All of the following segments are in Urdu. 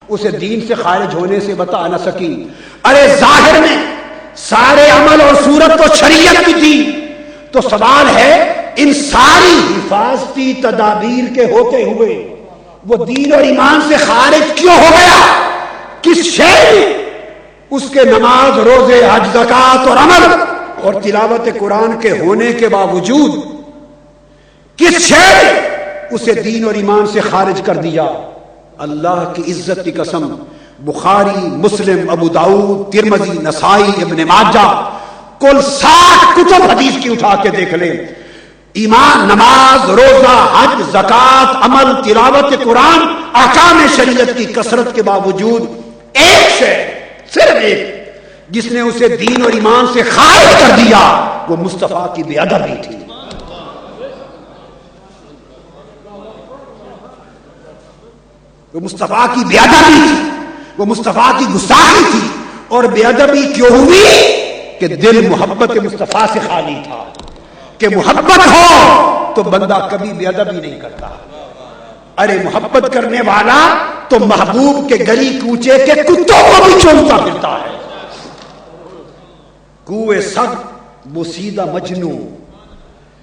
اسے دین سے خارج ہونے سے بتا نہ سکی. ارے ظاہر میں سارے عمل اور صورت تو شریعت کی تھی، تو سوال ہے ان ساری حفاظتی تدابیر کے ہوتے ہوئے وہ دین اور ایمان سے خارج کیوں ہو گیا؟ کس شے اس کے نماز، روزے، حج، زکوٰۃ اور عمل اور تلاوت قرآن کے ہونے کے باوجود کس شے اسے دین اور ایمان سے خارج کر دیا؟ اللہ کی عزت کی قسم، بخاری، مسلم، ابو داؤد، ترمذی، نسائی، ابن ماجہ، کل 60 کتب حدیث کی اٹھا کے دیکھ لیں، ایمان، نماز، روزہ، حج، زکوٰۃ، عمل، تلاوت قرآن، احکام شریعت کی کثرت کے باوجود ایک شے، صرف ایک، جس نے اسے دین اور ایمان سے خارج کر دیا، وہ مصطفیٰ کی بے ادبی تھی. وہ مصطفیٰ کی بے ادبی تھی، وہ مصطفیٰ کی گستاخی تھی. اور بے ادبی کیوں ہوئی؟ کہ دل محبت مصطفیٰ سے خالی تھا. کہ محبت ہو تو بندہ کبھی بے ادبی نہیں کرتا. ارے محبت کرنے والا تو محبوب کے گلی کوچے کے کتوں کو بھی چومتا پھرتا ہے. کوئے سگ بوسیدہ مجنو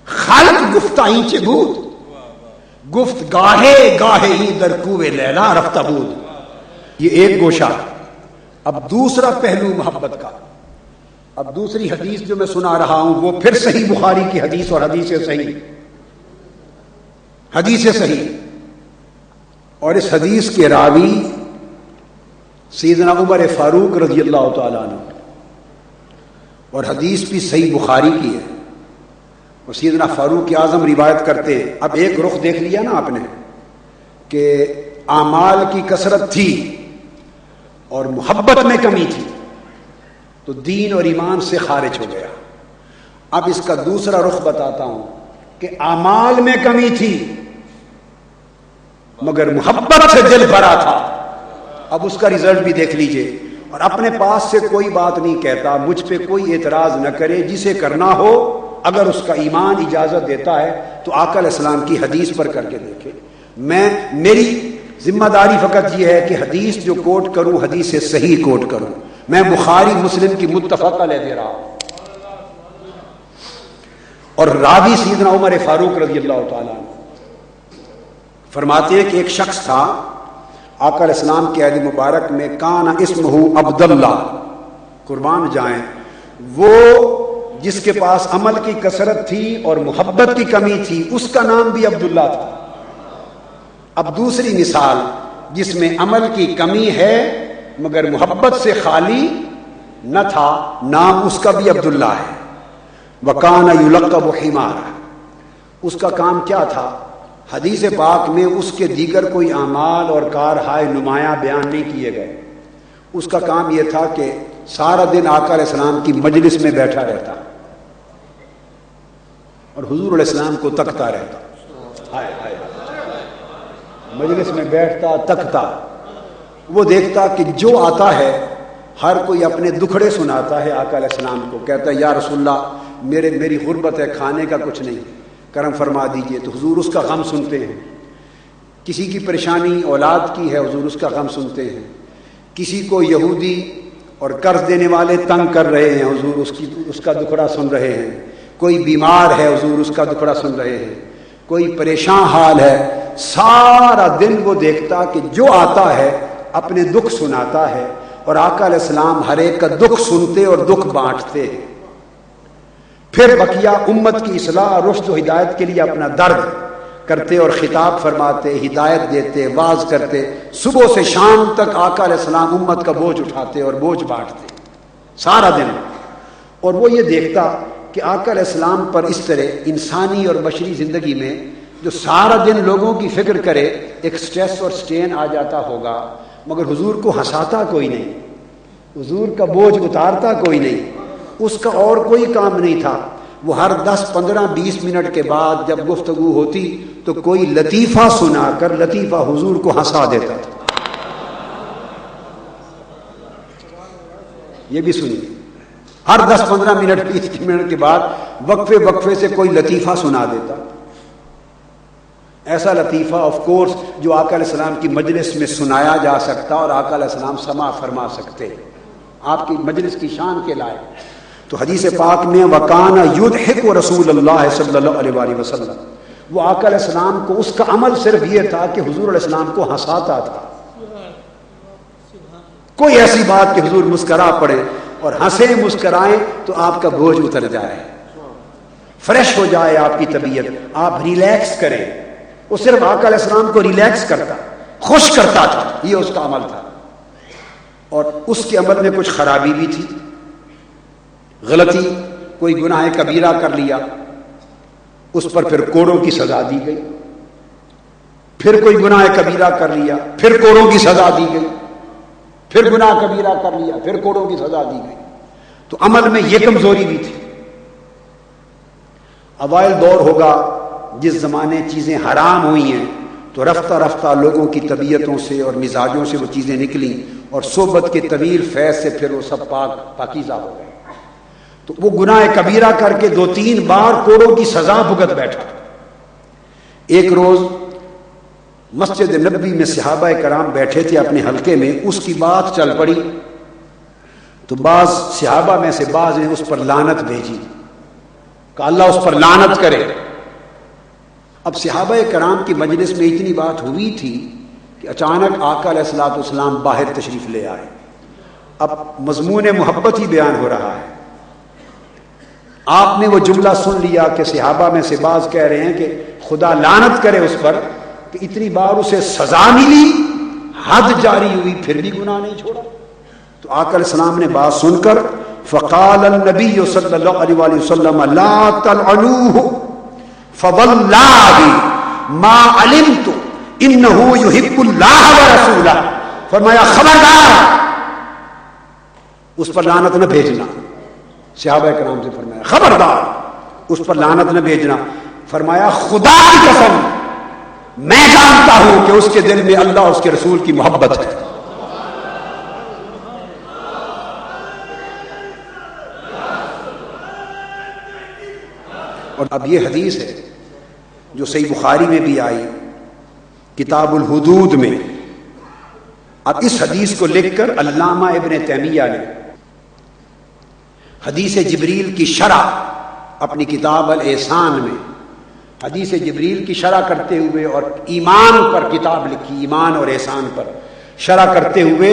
خلق گفتائی چبود، گفت گاہے گاہے ہی در کوئے لیلا رفتہ بود. یہ ایک گوشہ. اب دوسرا پہلو محبت کا. اب دوسری حدیث جو میں سنا رہا ہوں وہ پھر صحیح بخاری کی حدیث اور حدیث صحیح. اور اس حدیث کے راوی سیدنا عمر فاروق رضی اللہ تعالیٰ عنہ، اور حدیث بھی صحیح بخاری کی ہے. اور سیدنا فاروق اعظم روایت کرتے. اب ایک رخ دیکھ لیا نا آپ نے کہ اعمال کی کثرت تھی اور محبت میں کمی تھی تو دین اور ایمان سے خارج ہو گیا. اب اس کا دوسرا رخ بتاتا ہوں کہ اعمال میں کمی تھی مگر محبت سے دل بھرا تھا. اب اس کا رزلٹ بھی دیکھ لیجئے. اور اپنے پاس سے کوئی بات نہیں کہتا، مجھ پہ کوئی اعتراض نہ کرے، جسے کرنا ہو اگر اس کا ایمان اجازت دیتا ہے تو آقا علیہ السلام کی حدیث پر کر کے دیکھے. میری ذمہ داری فقط یہ ہے کہ حدیث جو کوٹ کروں حدیث سے صحیح کوٹ کروں. میں بخاری مسلم کی متفق علیہ دے رہا ہوں. اور راوی سیدنا عمر فاروق رضی اللہ تعالیٰ عنہ فرماتے ہیں کہ ایک شخص تھا آقا علیہ السلام کے عہد مبارک میں، کان اسمہ عبداللہ، قربان جائیں، وہ جس کے پاس عمل کی کثرت تھی اور محبت کی کمی تھی اس کا نام بھی عبداللہ تھا. اب دوسری مثال جس میں عمل کی کمی ہے مگر محبت سے خالی نہ تھا، نام اس کا بھی عبداللہ ہے. وَكَانَ يُلَقَّبُ حِمَارًا، اس کا کام کیا تھا؟ حدیث پاک میں اس کے دیگر کوئی اعمال اور کارہائے نمایاں بیان نہیں کیے گئے. اس کا کام یہ تھا کہ سارا دن آقا علیہ السلام کی مجلس میں بیٹھا رہتا اور حضور علیہ السلام کو تکتا رہتا. ہائے ہائے، مجلس میں بیٹھتا تکتا. وہ دیکھتا کہ جو آتا ہے ہر کوئی اپنے دکھڑے سناتا ہے آقا علیہ السلام کو، کہتا ہے یا رسول اللہ میری غربت ہے، کھانے کا کچھ نہیں، کرم فرما دیجئے. تو حضور اس کا غم سنتے ہیں. کسی کی پریشانی اولاد کی ہے، حضور اس کا غم سنتے ہیں. کسی کو یہودی اور قرض دینے والے تنگ کر رہے ہیں، حضور اس کا دکھڑا سن رہے ہیں. کوئی بیمار ہے، حضور اس کا دکھڑا سن رہے ہیں. کوئی پریشان حال ہے. سارا دن وہ دیکھتا کہ جو آتا ہے اپنے دکھ سناتا ہے، اور آقا علیہ السلام ہر ایک کا دکھ سنتے اور دکھ بانٹتے ہیں. پھر بقیہ امت کی اصلاح، رشد و ہدایت کے لیے اپنا درد کرتے اور خطاب فرماتے، ہدایت دیتے، واعظ کرتے. صبح سے شام تک آقا علیہ السلام امت کا بوجھ اٹھاتے اور بوجھ بانٹتے سارا دن. اور وہ یہ دیکھتا کہ آقا علیہ السلام پر اس طرح انسانی اور بشری زندگی میں جو سارا دن لوگوں کی فکر کرے ایک سٹریس اور سٹین آ جاتا ہوگا، مگر حضور کو ہنساتا کوئی نہیں، حضور کا بوجھ اتارتا کوئی نہیں. اس کا اور کوئی کام نہیں تھا. وہ ہر 10 15 20 منٹ کے بعد جب گفتگو ہوتی تو کوئی لطیفہ سنا کر لطیفہ حضور کو ہنسا دیتا تھا. یہ بھی سنیے، ہر 10 15 منٹ 20 منٹ کے بعد وقفے سے کوئی لطیفہ سنا دیتا. ایسا لطیفہ آف کورس جو آقا علیہ السلام کی مجلس میں سنایا جا سکتا اور آقا علیہ السلام سماع فرما سکتے، آپ کی مجلس کی شان کے لائق. تو حدیث پاک میں وَكَانَ يُضْحِكُ رسول اللہ صلی اللہ علیہ وآلہ وسلم، وہ آقا علیہ السلام کو اس کا عمل صرف یہ تھا کہ حضور علیہ السلام کو ہنساتا تھا. کوئی ایسی بات کہ حضور مسکرا پڑے اور ہنسیں مسکرائیں تو آپ کا بوجھ اتر جائے، فریش ہو جائے آپ کی طبیعت، آپ ریلیکس کریں. وہ صرف آقا علیہ السلام کو ریلیکس کرتا، خوش کرتا تھا، یہ اس کا عمل تھا. اور اس کے عمل میں کچھ خرابی بھی تھی، غلطی، کوئی گناہ کبیرہ کر لیا، اس پر پھر کوڑوں کی سزا دی گئی. پھر کوئی گناہ کبیرہ کر لیا، پھر کوڑوں کی سزا دی گئی. پھر گناہ کبیرہ کر لیا، پھر کوڑوں کی سزا دی گئی. تو عمل میں یہ کمزوری بھی تھی. اوائل دور ہوگا جس زمانے چیزیں حرام ہوئی ہیں تو رفتہ رفتہ لوگوں کی طبیعتوں سے اور مزاجوں سے وہ چیزیں نکلیں اور صحبت کے طویل فیض سے پھر وہ سب پاکیزہ ہو گئے. تو وہ گناہ کبیرہ کر کے 2-3 بار کوڑوں کی سزا بھگت بیٹھا. ایک روز مسجد نبوی میں صحابہ کرام بیٹھے تھے اپنے حلقے میں، اس کی بات چل پڑی تو بعض صحابہ میں سے بعض نے اس پر لعنت بھیجی کہ اللہ اس پر لعنت کرے. اب صحابہ کرام کی مجلس میں اتنی بات ہوئی تھی کہ اچانک آقا علیہ الصلوۃ والسلام باہر تشریف لے آئے. اب مضمون محبت ہی بیان ہو رہا ہے. آپ نے وہ جملہ سن لیا کہ صحابہ میں سے بعض کہہ رہے ہیں کہ خدا لعنت کرے اس پر کہ اتنی بار اسے سزا ملی، حد جاری ہوئی، پھر بھی گناہ نہیں چھوڑا. تو آقا علیہ السلام نے بات سن کر فقال النبی صلی اللہ علیہ وآلہ وسلم لا تلعنوه فواللہ ما علمت انه يحب اللہ ورسولہ، فرمایا خبردار اس پر لعنت نہ بھیجنا. صحابہ کرام سے فرمایا خبردار اس پر لعنت نہ بھیجنا. فرمایا خدا کی قسم میں جانتا ہوں کہ اس کے دل میں اللہ اس کے رسول کی محبت ہے. اور اب یہ حدیث ہے جو صحیح بخاری میں بھی آئی کتاب الحدود میں. اب اس حدیث کو لکھ کر علامہ ابن تیمیہ نے حدیث جبریل کی شرح اپنی کتاب الاحسان میں حدیث جبریل کی شرح کرتے ہوئے اور ایمان پر کتاب لکھی، ایمان اور احسان پر شرح کرتے ہوئے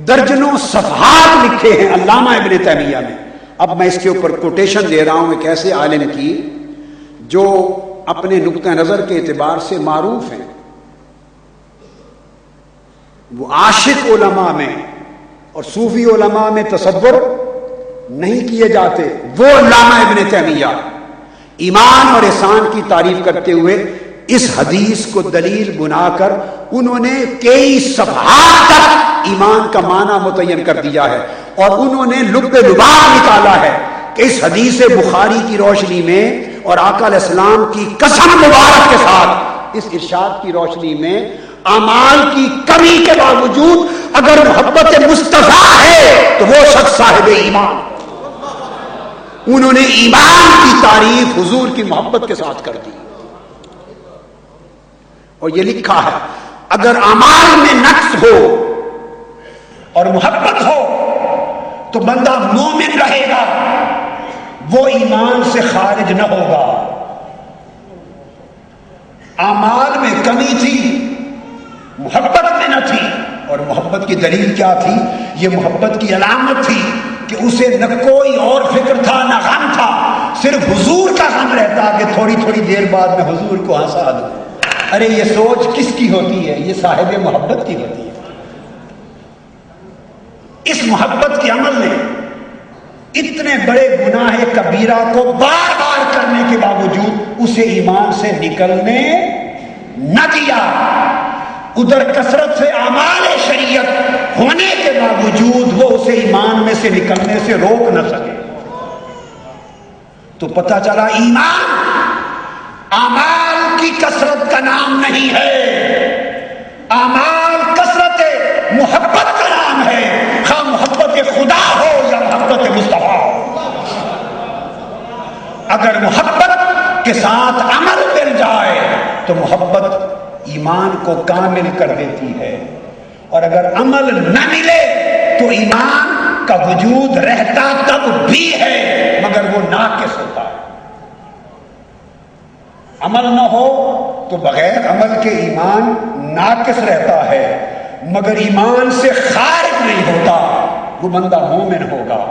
درجنوں صفحات لکھے ہیں علامہ ابن تیمیہ نے. اب میں اس کے اوپر کوٹیشن دے رہا ہوں ایک ایسے عالم کی جو اپنے نقطہ نظر کے اعتبار سے معروف ہیں. وہ عاشق علماء میں اور صوفی علماء میں تصور نہیں کیے جاتے. وہ علامہ ابن تیمیہ ایمان اور احسان کی تعریف کرتے ہوئے اس حدیث کو دلیل بنا کر انہوں نے کئی صفحات تک ایمان کا معنی متعین کر دیا ہے اور انہوں نے لب لباب نکالا ہے کہ اس حدیث بخاری کی روشنی میں اور آقا علیہ السلام کی قسم مبارک کے ساتھ اس ارشاد کی روشنی میں اعمال کی کمی کے باوجود اگر محبت مصطفیٰ ہے تو وہ شخص صاحب ایمان. انہوں نے ایمان کی تعریف حضور کی محبت کے ساتھ کر دی اور یہ لکھا ہے اگر اعمال میں نقص ہو اور محبت ہو تو بندہ مومن رہے گا، وہ ایمان سے خارج نہ ہوگا. اعمال میں کمی تھی، محبت میں نہ تھی. اور محبت کی دلیل کیا تھی؟ یہ محبت کی علامت تھی کہ اسے نہ کوئی اور فکر تھا نہ غم تھا، صرف حضور کا غم رہتا کہ تھوڑی تھوڑی دیر بعد میں حضور کو ہنسا دوں. ارے یہ سوچ کس کی ہوتی ہے؟ یہ صاحب محبت کی ہوتی ہے. اس محبت کے عمل نے اتنے بڑے گناہ کبیرہ کو بار بار کرنے کے باوجود اسے ایمان سے نکلنے نہ دیا. ادھر کثرت سے اعمال شریعت ہونے کے باوجود وہ اسے ایمان میں سے نکلنے سے روک نہ سکے. تو پتہ چلا ایمان اعمال کی کثرت کا نام نہیں ہے، اعمال کثرت محبت کا نام ہے، خواہ محبت خدا ہو یا محبت مصطفیٰ ہو. اگر محبت کے ساتھ عمل مل جائے تو محبت ایمان کو کامل کر دیتی ہے، اور اگر عمل نہ ملے تو ایمان کا وجود رہتا تب بھی ہے مگر وہ ناقص ہوتا ہے۔ عمل نہ ہو تو بغیر عمل کے ایمان ناقص رہتا ہے مگر ایمان سے خارج نہیں ہوتا، وہ بندہ مومن ہوگا۔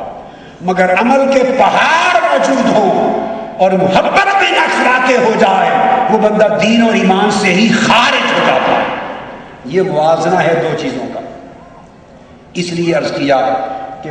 مگر عمل کے پہاڑ موجود ہوں اور محبت میں نقص واقع ہو جائے، وہ بندہ دین اور ایمان سے ہی خارج ہو جاتا ہے۔ یہ موازنہ ہے دو چیزوں کا۔ اس لیے عرض کیا کہ